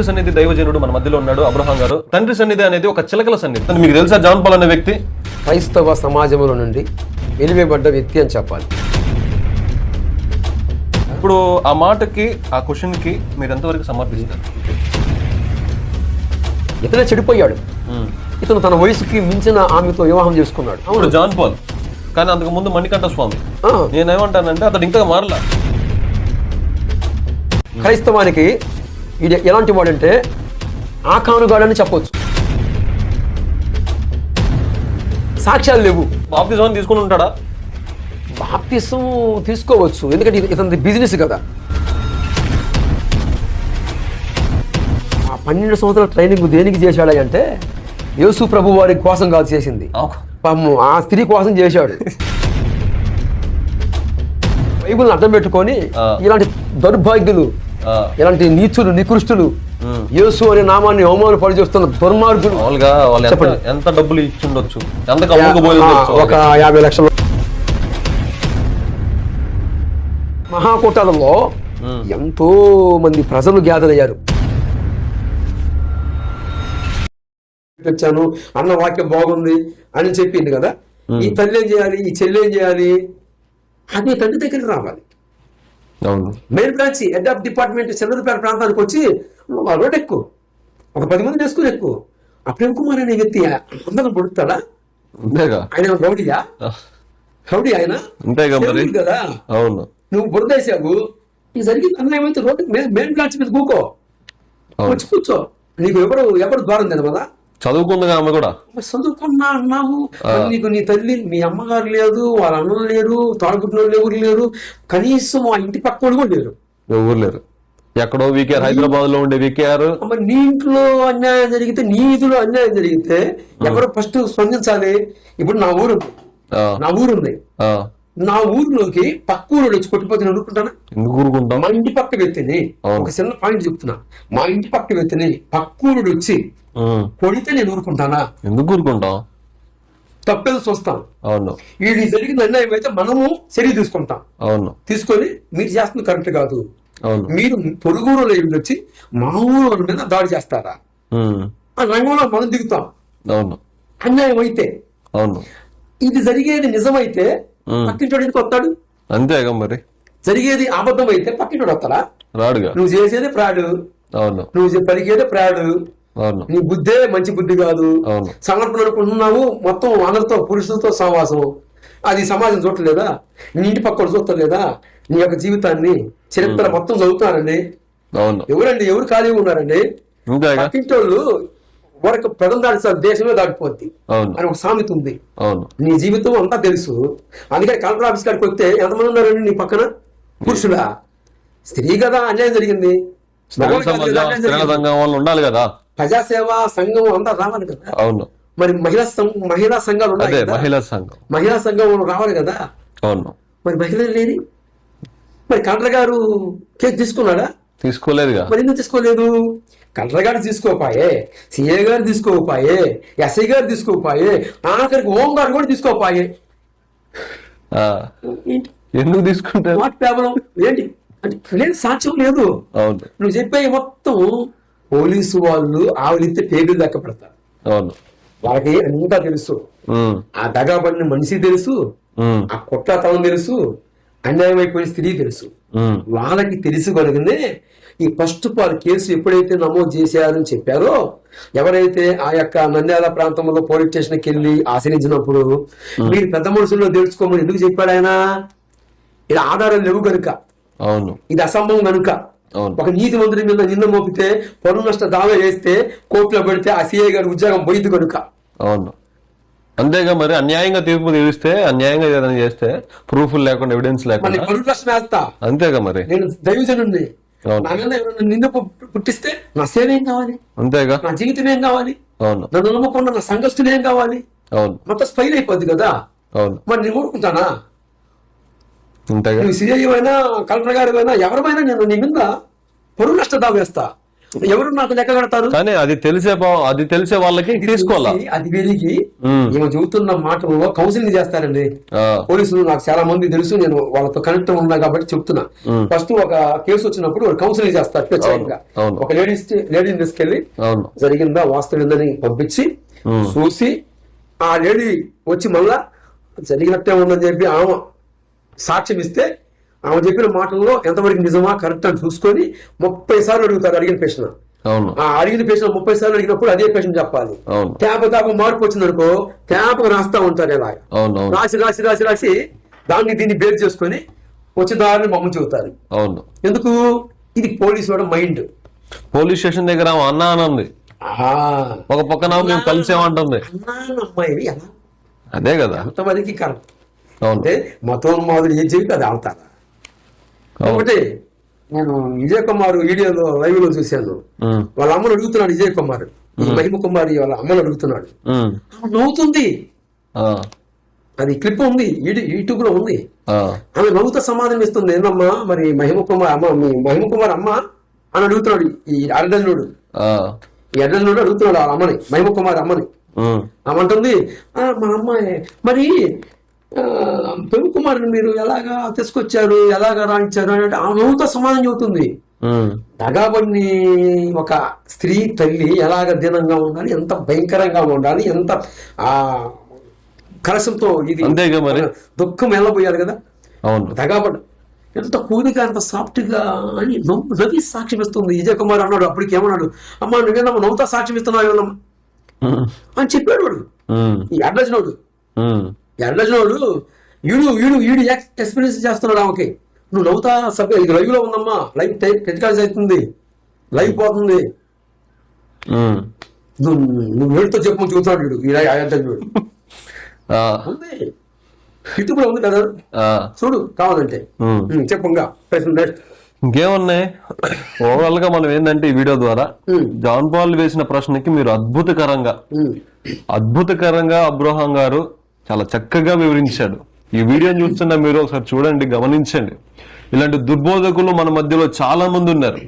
తండ్రి సన్నిధి దైవజనుడు మన మధ్యలో ఉన్నాడు అబ్రహాం గారు. తండ్రి సన్నిధి అనేది ఒక చిలకల సన్నిధి. మీకు తెలుసా జాన్ పాల్ అనే వ్యక్తి? క్రైస్తవ సమాజంలో నుండి వెలివేయబడ్డ వ్యక్తి అని చెప్పాలి. ఇప్పుడు ఆ మాటకి, ఆ క్వశ్చన్ కి మీరు ఎంతవరకు సమర్పిస్తారు? ఇతనే చెడిపోయాడు. ఇతను తన వయసుకి మించిన ఆమెతో వివాహం చేసుకున్నాడు. అవును, జాన్ పాల్. కానీ అంతకు ముందు మణికంఠ స్వామి. నేనేమంటానంటే అతడు ఇంకా మారలా. క్రైస్తవానికి ఇది ఎలాంటి వాడంటే ఆకానుగాడని చెప్పొచ్చు. సాక్ష్యాలు లేవు. బాప్తిజం తీసుకుని ఉంటాడా? బాప్తిసం తీసుకోవచ్చు, ఎందుకంటే ఇతని బిజినెస్ కదా. ఆ 12 సంవత్సరాల ట్రైనింగ్ దేనికి చేశాడు అంటే యేసు ప్రభు వారి కోసం కాదు చేసింది, ఆ స్త్రీ కోసం చేశాడు. బైబిల్ని అడ్డం పెట్టుకొని ఇలాంటి దౌర్భాగ్యులు, ఇలాంటి నీచులు, నికృష్టులు, యేసు అనే నామాన్ని అవమానపడి చేస్తున్న దుర్మార్గులు ఎంత డబ్బులు ఇచ్చిండొచ్చు? ఒక 50 లక్షలు. మహాకూటాలలో ఎంతో మంది ప్రజలు గ్యాదర్ అయ్యారు. వచ్చాను అన్న వాక్యం బాగుంది అని చెప్పింది కదా. ఈ తల్లి ఏం చేయాలి, ఈ చెల్లి ఏం చేయాలి? అది తండ్రి దగ్గరికి రావాలి. Main branch head of department Chandrapeta ప్రాంతానికి వచ్చి రోడ్ ఎక్కువ, ఒక 10 మంది వేసుకుని ఎక్కువ. ఆ ప్రేమ్ కుమార్ అనే వ్యక్తి అందరం పొడుతాడా? ఆయన రౌడీయా? రౌడీ ఆయన కదా. అవును, నువ్వు బురదేశావు, నీకు జరిగింది అన్న ఏమైతే రోడ్డు మెయిన్ బ్రాంచ్ మీద కూకో, వచ్చి కూర్చో. నీకు ఎవరు ద్వారం తినమదా? చదువుకుంది ఆమె కూడా. చదువుకున్నా అన్నావు, నీకు నీ తల్లి, మీ అమ్మగారు లేదు, వాళ్ళ అన్నలు లేరు, తోడబుట్టినోళ్ళు ఎవరు లేరు, కనీసం ఆ ఇంటి పక్క కూడా లేరు. ఎవరు లేరు. ఎక్కడో వీకేఆర్, హైదరాబాద్ లో ఉండే వీకేఆర్. నీ ఇంట్లో అన్యాయం జరిగితే, నీ ఇదిలో అన్యాయం జరిగితే ఎవరు ఫస్ట్ స్పందించాలి? ఇప్పుడు నా ఊరుంది, నా ఊరిలోకి పక్క ఊరు వచ్చి కొట్టిపోతే నేను ఊరుకుంటానా? ఎందుకు ఊరుకుంటాం? మా ఇంటి పక్క వ్యక్తిని, ఒక చిన్న పాయింట్ చెప్తున్నా, మా ఇంటి పక్క వ్యక్తిని పక్క ఊరు వచ్చి కొడితే నేను ఊరుకుంటానా? ఎందుకు ఊరుకుంటాం? తప్పేది చూస్తాం. అవును. వీడి జరిగిన అన్యాయం అయితే మనము చర్య తీసుకుంటాం. అవును. తీసుకొని మీరు చేస్తుంది కరెక్ట్ కాదు, అవును, మీరు పొరుగురులో వచ్చి మా ఊరు మీద దాడి చేస్తారా? ఆ రంగంలో మనం దిగుతాం. అవును. అన్యాయం అయితే. అవును. ఇది జరిగేది నిజమైతే పక్కింటోడు ఎందుకు వస్తాడు? అంతేగా మరి. జరిగేది అబద్ధం అయితే పక్కింటోడు వస్తాడా? రాడుగా. నువ్వు చేసేదే ప్రాడు. అవును. నువ్వు పలికేదే ప్రాడు. అవును. నీ బుద్ధే మంచి బుద్ధి కాదు. సమర్పణ అనుకుంటున్నావు, మొత్తం అందరితో పురుషులతో సహవాసం. అది సమాజం చూడలేదా? నీ ఇంటి పక్కన చూడలేదా? నీ యొక్క జీవితాన్ని, చరిత్ర మొత్తం చదువుతున్నారండి. అవును. ఎవరండి? ఎవరు ఖాళీగా ఉన్నారండి? పక్కింటోళ్ళు వరకు ప్రజలు దాడి దేశమే దాటిపోద్ది అని ఒక సామెత ఉంది. నీ జీవితం అంతా తెలుసు. అందుకని కలెక్టర్ ఆఫీస్ కాడికి వస్తే ఎంతమంది ఉన్నారండి నీ పక్కన? పురుషుడా? స్త్రీ కదా, అన్యాయం జరిగింది. ఉండాలి కదా, ప్రజాసేవా సంఘం అంతా రావాలి కదా. అవును. మరి మహిళా సంఘాలు ఉన్నాయి, మహిళా సంఘం రావాలి కదా. అవును. మరి మహిళలు లేని, మరి కలెక్టర్ గారు కేసు తీసుకున్నాడా? తీసుకోలేదుగా. మరి ఎందుకు తీసుకోలేదు? కలెక్టర్ గారు తీసుకోపాయే, సిఏ గారు తీసుకోపాయే, ఎస్ఐ గారు తీసుకోపాయే, ఆఖరికి హోం గారు కూడా తీసుకోపాయే. ఎందుకు తీసుకుంటారు? వాటి కేవలం ఏంటి అంటే లేదు, సాక్ష్యం లేదు. నువ్వు చెప్పే మొత్తం పోలీసు వాళ్ళు ఆవిలిస్తే పేగులు లెక్క పెడతారు. వాళ్ళకి అంతా తెలుసు. ఆ దగాబడిన మనిషి తెలుసు, ఆ కొట్లాతనం తెలుసు, అన్యాయం అయిపోయిన స్త్రీ తెలుసు. వాళ్ళకి తెలిసి కనుకనే ఈ ఫస్ట్ పాల్ కేసు ఎప్పుడైతే నమోదు చేశారని చెప్పారో, ఎవరైతే ఆ యొక్క నంద్యాల ప్రాంతంలో పోలీస్ స్టేషన్కి వెళ్ళి ఆశ్రయించినప్పుడు మీరు పెద్ద మనుషుల్లో తెలుసుకోమని ఎందుకు చెప్పాడు ఆయన? ఇది ఆధారాలు లేవు కనుక, ఇది అసంభవం కనుక. ఒక నీతి మంత్రి మీద నిన్న మోపితే, పరువు నష్ట దావా వేస్తే, కోర్టులో పెడితే ఆ సిఐ గారి ఉద్యోగం పోయింది కనుక. అవును. అంతేగా మరి. అన్యాయంగా తీర్పు తీస్తే, అన్యాయంగా ఏదైనా చేస్తే, ప్రూఫ్ లేకుండా, ఎవిడెన్స్ లేకుండా పరువు నష్టం వేస్తా. అంతేగా మరి. నేను దైవజనుడిని, నిన్ను పుట్టిస్తే నా సేవ ఏం కావాలి? అంతేగా. నా జీవితం ఏం కావాలి? నన్ను నమ్మకుండా నా సంఘస్థులు ఏం కావాలి? మొత్తం స్పైల్ అయిపోద్ది కదా. మరి నేను ఊరుకుంటానా? నువ్వు సిఐ అయినా, కలెక్టర్ గారు అయినా, ఎవరైనా నేను నీ మీద పరువు నష్ట దావా వేస్తా. ఎవరు నాకు లెక్క కడతారు? కానీ అది తెలిసే వాళ్ళకి తీసుకోవాలా. అది విరిగి ఈమె చెబుతున్న మాటల్లో కౌన్సిలింగ్ చేస్తారండి పోలీసులు. నాకు చాలా మంది తెలుసు, నేను వాళ్ళతో కనెక్ట్ ఉన్నా కాబట్టి చెప్తున్నా. ఫస్ట్ ఒక కేసు వచ్చినప్పుడు కౌన్సిలింగ్ చేస్తారు ప్రత్యేకంగా. ఒక లేడీని తీసుకెళ్లి జరిగిందా వాస్తవిందని పంపించి చూసి ఆ లేడీ వచ్చి మళ్ళా జరిగినట్టే ఉందని చెప్పి ఆమె సాక్ష్యం ఇస్తే ఆమె చెప్పిన మాటల్లో ఎంతవరకు నిజమా కరెక్ట్ అని చూసుకొని 30 సార్లు అడుగుతారు అడిగిన ప్రశ్న. ఆ అడిగిన ప్రశ్న 30 సార్లు అడిగినప్పుడు అదే ప్రశ్న చెప్పాలి. తేప మార్పు వచ్చిందనుకో తేపకు రాస్తా ఉంటారు ఇలా రాసి రాసి రాసి రాసి దాన్ని దీన్ని బేర్ చేసుకొని వచ్చే దారిని మమ్మల్ని చెబుతారు. ఎందుకు? ఇది పోలీసు వాడు మైండ్. పోలీస్ స్టేషన్ దగ్గర అన్నా అన్నది ఒక పక్కన మేము కలిసేమంటుంది. అమ్మాయి ఎలా అదే కదా అంతమందికి కరెక్ట్. అంటే మతోన్మాదులు ఏం చెప్పి అది ఆడతారా? ఒకటి నేను విజయ్ కుమార్ వీడియోలో లైవ్ లో చూశాను. వాళ్ళ అమ్మను అడుగుతున్నాడు విజయ్ కుమార్, మహిమ కుమారి వాళ్ళ అమ్మను అడుగుతున్నాడు. నవ్వుతుంది, అది క్లిప్ ఉంది యూట్యూబ్ లో ఉంది. ఆమె నవ్వుతో సమాధానం ఇస్తుంది. ఏందమ్మా మరి మహిమ కుమార్ అమ్మ అని అడుగుతున్నాడు ఈ అడ్డల్లుడు. ఈ అడ్డల్లుడు అడుగుతున్నాడు వాళ్ళ అమ్మని, మహిమ కుమార్ అమ్మని. ఆమంటుంది మా అమ్మాయి మరి పెను కుమారుని మీరు ఎలాగా తీసుకొచ్చారు, ఎలాగా రాయించారు అని ఆ నవ్వుతో సమాధానం చెబుతుంది. దగాబడిని ఒక స్త్రీ తల్లి ఎలాగ దీనంగా ఉండాలి, ఎంత భయంకరంగా ఉండాలి, ఎంత ఆ కలశంతో ఇది దుఃఖం వెళ్ళబోయాలి కదా. దగాబడి ఎంత కూలిగా అంత సాఫ్ట్ గా అని నవ్వి సాక్ష్యం ఇస్తుంది. విజయ్ కుమార్ అన్నాడు అప్పటికి, ఏమన్నాడు, అమ్మా నువ్వేనమ్మా నవ్వుతా సాక్ష్యం ఇస్తున్నావు అని చెప్పాడు వాడు. ఈ అడ్రస్నోడు వీడు ఎక్స్పీరియన్స్ చేస్తున్నాడు ఆమెకి. నువ్వు నవ్వుతా ఇది లైవ్ లో ఉందమ్మా, లైవ్ టెలికాస్ట్ అవుతుంది, లైవ్ పోతుంది, నువ్వు వీడితో చెప్పు చూస్తున్నాడు వీడు. ఈ వీడు ఉంది యూట్యూబ్ లో ఉంది కదా, చూడు కావాలంటే చెప్పంగా. ఇంకేమున్నాయి ఓవరాల్ గా మనం ఏంటంటే ఈ వీడియో ద్వారా జాన్ పాల్ వేసిన ప్రశ్నకి మీరు అద్భుతకరంగా అబ్రహాం గారు చాలా చక్కగా వివరించాడు. ఈ వీడియోని చూస్తున్న మీరు ఒకసారి చూడండి, గమనించండి. ఇలాంటి దుర్బోధకులు మన మధ్యలో చాలా మంది ఉన్నారు.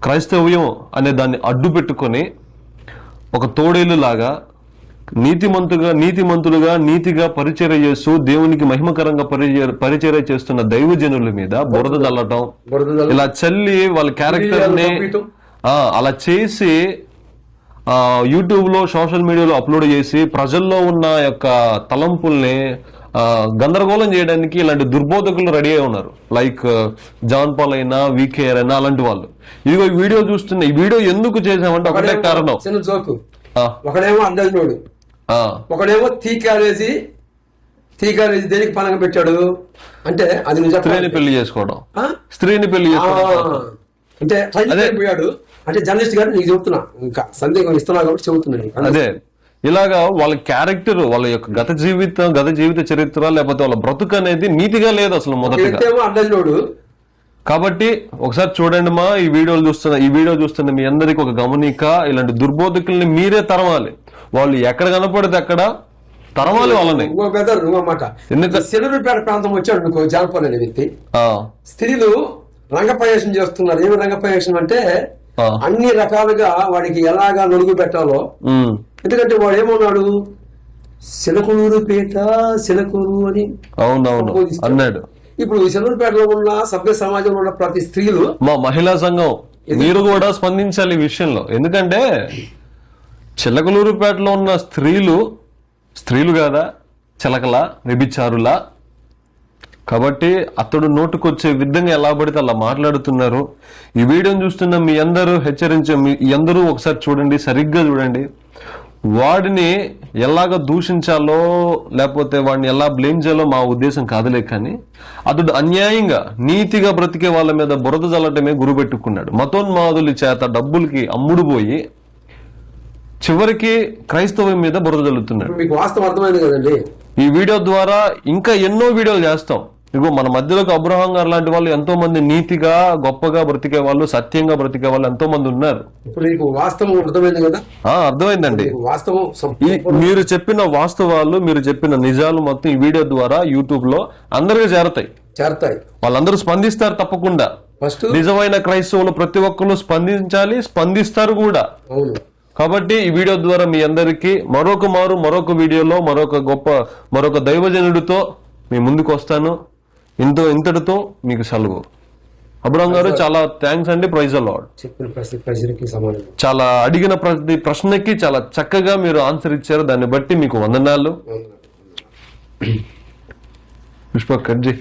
క్రైస్తవ్యం అనే దాన్ని అడ్డు పెట్టుకొని ఒక తోడేలు లాగా నీతిమంతులుగా నీతిగా పరిచర్య చేస్తూ దేవునికి మహిమకరంగా పరిచర్య చేస్తున్న దైవజనుల మీద బురద చల్లటం, ఇలా చల్లి వాళ్ళ క్యారెక్టర్ ని అలా చేసి యూట్యూబ్ లో సోషల్ మీడియాలో అప్లోడ్ చేసి ప్రజల్లో ఉన్న యొక్క తలంపుల్ని గందరగోళం చేయడానికి ఇలాంటి దుర్బోధకులు రెడీ అయి ఉన్నారు. లైక్ జాన్ పాల్ అయినా వీకేఆర్ అయినా అలాంటి వాళ్ళు. ఇదిగో ఈ వీడియో చూస్తున్నా. ఈ వీడియో ఎందుకు చేసామంటే ఒకటే కారణం. ఒకడేమో అందరినోడు, ఒకడేమో తీకాలేసి దేనికి పనంగా పెట్టాడు అంటే అది స్త్రీని పెళ్లి చేసుకోవడం అంటే పోయాడు. అంటే జర్నలిస్ట్ గారు నీకు చెబుతున్నా, ఇంకా సందేహం ఇస్తున్నా కాబట్టి చెబుతున్నాను. అదే ఇలాగా వాళ్ళ క్యారెక్టర్, వాళ్ళ యొక్క గత జీవిత చరిత్ర లేకపోతే వాళ్ళ బ్రతుకు అనేది నీతిగా లేదు అసలు మొదటిగా. అడ్డోడు కాబట్టి ఒకసారి చూడండి మా ఈ వీడియో చూస్తున్న మీ అందరికి ఒక గమనిక. ఇలాంటి దుర్బోధకుల్ని మీరే తరవాలి. వాళ్ళు ఎక్కడ కనపడితే అక్కడ తరవాలి వాళ్ళని. ఎందుకంటే సిలరుపేట ప్రాంతం వచ్చాడు అనుకో, జాన్పాల్ అనే వ్యక్తి, స్త్రీలు రంగప్రవేశం చేస్తున్నారు. ఏమి రంగప్రవేశం అంటే అన్ని రకాలుగా వాడికి ఎలాగా నలుగు పెట్టాలో. ఎందుకంటే వాడు ఏమన్నాడు, సిలకూరుపేట అని అన్నాడు. ఇప్పుడు సిలకూరుపేటలో ఉన్న సభ్య సమాజంలో ఉన్న ప్రతి స్త్రీలు, మా మహిళా సంఘం మీరు కూడా స్పందించాలి ఈ విషయంలో. ఎందుకంటే చిలకలూరుపేటలో ఉన్న స్త్రీలు కాదా, చిలకలా, వ్యభిచారులా. కాబట్టి అతడు నోటుకొచ్చే విధంగా ఎలా పడితే అలా మాట్లాడుతున్నారు. ఈ వీడియోని చూస్తున్న మీ అందరూ మీ అందరూ ఒకసారి చూడండి, సరిగ్గా చూడండి. వాడిని ఎలాగ దూషించాలో లేకపోతే వాడిని ఎలా బ్లేమ్ చేయాలో మా ఉద్దేశం కాదులే, కానీ అతడు అన్యాయంగా నీతిగా బ్రతికే వాళ్ళ మీద బురద జల్లటమే గురుపెట్టుకున్నాడు. మతోన్మాదుల చేత డబ్బులకి అమ్ముడుపోయి చివరికి క్రైస్తవం మీద బురద జల్లుతున్నాడు. మీకు వాస్తవం అర్థమైంది కదండి. ఈ వీడియో ద్వారా ఇంకా ఎన్నో వీడియోలు చేస్తాం. ఇగో మన మధ్యలోకి అబ్రహాం గారు లాంటి వాళ్ళు ఎంతో మంది నీతిగా గొప్పగా బ్రతికే వాళ్ళు, సత్యంగా బ్రతికే వాళ్ళు ఎంతో మంది ఉన్నారు. ఇప్పుడు నీకు వాస్తవం అర్థమైంది కదా? అర్థమైందండి. వాస్తవం మీరు చెప్పిన వాస్తవాలు, మీరు చెప్పిన నిజాలు మొత్తం ఈ వీడియో ద్వారా యూట్యూబ్ లో అందరికీ చేరతాయి. వాళ్ళందరూ స్పందిస్తారు తప్పకుండా. ఫస్ట్ నిజమైన క్రైస్తవులు ప్రతి ఒక్కరు స్పందించాలి, స్పందిస్తారు కూడా. అవును. కాబట్టి ఈ వీడియో ద్వారా మీ అందరికీ మరొక వీడియోలో మరొక దైవజనుడితో మీ ముందుకు వస్తాను. ఇంతటితో మీకు సెలవు. అబ్రహాం గారు చాలా థ్యాంక్స్ అండి. Praise the Lord. చెప్పిన ప్రశ్నకి సమాధానం, చాలా అడిగిన ప్రతి ప్రశ్నకి చాలా చక్కగా మీరు ఆన్సర్ ఇచ్చారు. దాన్ని బట్టి మీకు వందనాలు. పుష్ప కట్జీ